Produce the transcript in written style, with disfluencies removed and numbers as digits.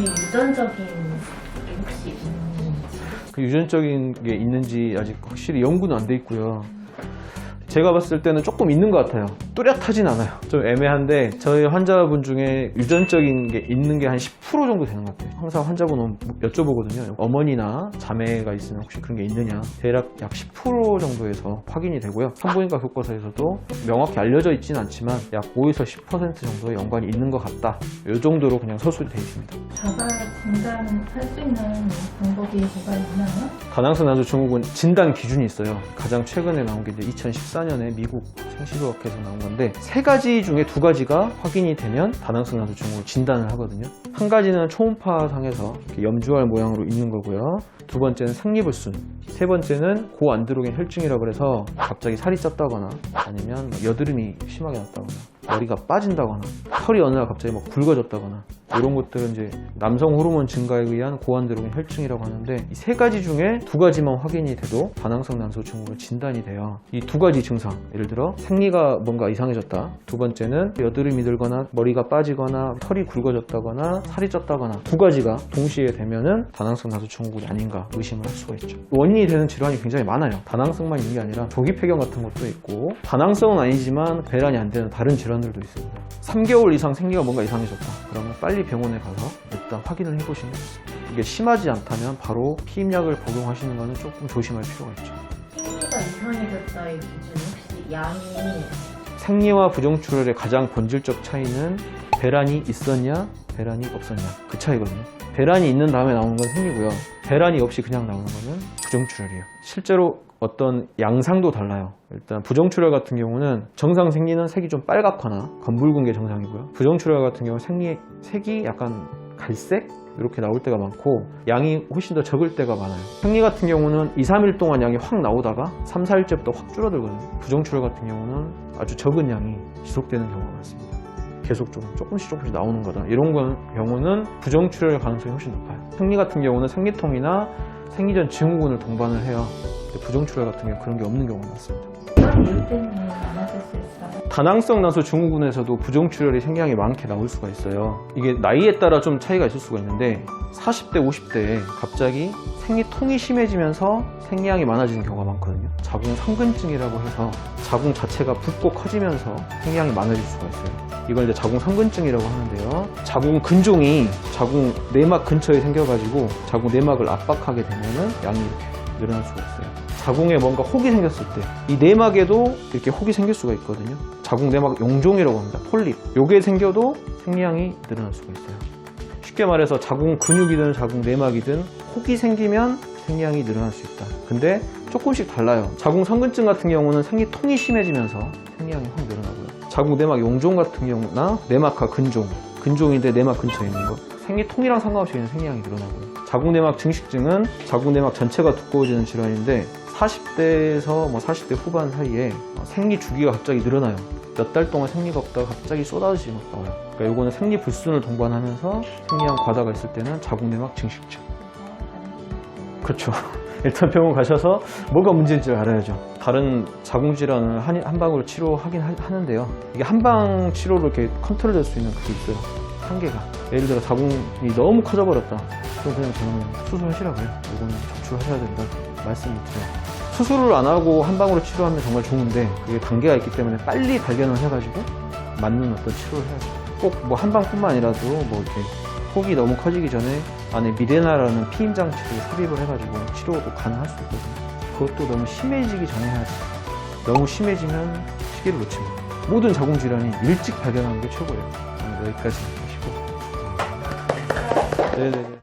이게 유전적인 게 혹시 있는지? 그 유전적인 게 있는지 아직 확실히 연구는 안 돼 있고요. 제가 봤을 때는 조금 있는 것 같아요. 뚜렷하진 않아요. 좀 애매한데 저희 환자분 중에 유전적인 게 있는 게 한 10% 정도 되는 것 같아요. 항상 환자분 여쭤보거든요. 어머니나 자매가 있으면 혹시 그런 게 있느냐. 대략 약 10% 정도에서 확인이 되고요. 산부인과 교과서에서도 명확히 알려져 있지는 않지만 약 5에서 10% 정도의 연관이 있는 것 같다. 이 정도로 그냥 서술이 되어 있습니다. 자가 진단할 수 있는 방법이 뭐가 있나요? 다낭성 난소 증후군 진단 기준이 있어요. 가장 최근에 나온 게 이제 2014년에 미국 생식의학회에서 나온 건데 세 가지 중에 두 가지가 확인이 되면 다낭성 난소 증후군 진단을 하거든요. 한 가지는 초음파상에서 이렇게 염주알 모양으로 있는 거고요. 두 번째는 생리불순, 세 번째는 고안드로겐 혈증이라고 해서 갑자기 살이 쪘다거나 아니면 여드름이 심하게 났다거나 머리가 빠진다거나 털이 어느 날 갑자기 막 굵어졌다거나 이런 것들은 이제 남성 호르몬 증가에 의한 고안드로겐 혈증이라고 하는데 이 세 가지 중에 두 가지만 확인이 돼도 다낭성 난소 증후군 진단이 돼요. 이 두 가지 증상, 예를 들어 생리가 뭔가 이상해졌다, 두 번째는 여드름이 들거나 머리가 빠지거나 털이 굵어졌다거나 살이 쪘다거나 두 가지가 동시에 되면은 다낭성 난소 증후군이 아닌가 의심을 할 수가 있죠. 원인이 되는 질환이 굉장히 많아요. 다낭성만 있는 게 아니라 조기 폐경 같은 것도 있고 다낭성은 아니지만 배란이 안 되는 다른 질환들도 있습니다. 3개월 이상 생리가 뭔가 이상해졌다 그러면 빨리 병원에 가서 일단 확인을 해보시는 게 좋습니다. 이게 심하지 않다면 바로 피임약을 복용하시는 것은 조금 조심할 필요가 있죠. 생리가 이상해졌다의 기준 혹시 양이 생리와 부정출혈의 가장 본질적 차이는 배란이 있었냐 배란이 없었냐 그 차이거든요. 배란이 있는 다음에 나오는 건 생리고요. 배란이 없이 그냥 나오는 거는 부정출혈이에요. 실제로 어떤 양상도 달라요. 일단 부정출혈 같은 경우는 정상 생리는 색이 좀 빨갛거나 검붉은 게 정상이고요. 부정출혈 같은 경우는 색이 약간 갈색? 이렇게 나올 때가 많고 양이 훨씬 더 적을 때가 많아요. 생리 같은 경우는 2, 3일 동안 양이 확 나오다가 3, 4일째부터 확 줄어들거든요. 부정출혈 같은 경우는 아주 적은 양이 지속되는 경우가 많습니다. 계속 조금씩 나오는 거다. 이런 경우는 부정출혈 가능성이 훨씬 높아요. 생리 같은 경우는 생리통이나 생리전 증후군을 동반을 해요. 부정출혈 같은 경우 그런 게 없는 경우가 많습니다. 어떤 이유 때문에 많아질 수 있어요? 다낭성 난소 증후군에서도 부정출혈이 생리량이 많게 나올 수가 있어요. 이게 나이에 따라 좀 차이가 있을 수가 있는데 40대, 50대에 갑자기 생리통이 심해지면서 생리량이 많아지는 경우가 많거든요. 자궁 성근증이라고 해서 자궁 자체가 붓고 커지면서 생리량이 많아질 수가 있어요. 이걸 이제 자궁 성근증이라고 하는데요. 자궁 근종이 자궁 내막 근처에 생겨가지고 자궁 내막을 압박하게 되면은 양이 이렇게 늘어날 수가 있어요. 자궁에 뭔가 혹이 생겼을 때 이 내막에도 이렇게 혹이 생길 수가 있거든요. 자궁 내막 용종이라고 합니다. 폴립. 요게 생겨도 생리량이 늘어날 수가 있어요. 쉽게 말해서 자궁 근육이든 자궁 내막이든 혹이 생기면 생리량이 늘어날 수 있다. 근데 조금씩 달라요. 자궁 성근증 같은 경우는 생리통이 심해지면서 생리량이 확 늘어나고요. 자궁 내막 용종 같은 경우나 내막하 근종, 근종인데 내막 근처에 있는 거, 생리통이랑 상관없이 그냥 생리량이 늘어나고요. 자궁 내막 증식증은 자궁 내막 전체가 두꺼워지는 질환인데 40대에서 40대 후반 사이에 생리 주기가 갑자기 늘어나요. 몇 달 동안 생리가 없다가 갑자기 쏟아지지 막 나와요. 그러니까 요거는 생리 불순을 동반하면서 생리량 과다가 있을 때는 자궁 내막 증식증. 그렇죠. 일단 병원 가셔서 뭐가 문제인지 알아야죠. 다른 자궁 질환을 한방으로 치료하긴 하는데요. 이게 한방 치료로 이렇게 컨트롤될 수 있는 그게 있어요. 한계가. 예를 들어 자궁이 너무 커져버렸다. 그럼 그냥 저는 수술하시라고요. 이거는 적출하셔야 된다 말씀을 드려요. 수술을 안 하고 한방으로 치료하면 정말 좋은데 그게 단계가 있기 때문에 빨리 발견을 해가지고 맞는 어떤 치료를 해야죠. 꼭 뭐 한방뿐만 아니라도 뭐 이렇게 혹이 너무 커지기 전에 안에 미레나라는 피임 장치를 삽입을 해가지고 치료도 가능할 수 있거든요. 그것도 너무 심해지기 전에 해야지. 너무 심해지면 시기를 놓칩니다. 모든 자궁 질환이 일찍 발견하는 게 최고예요. 여기까지 하시고. 네네네.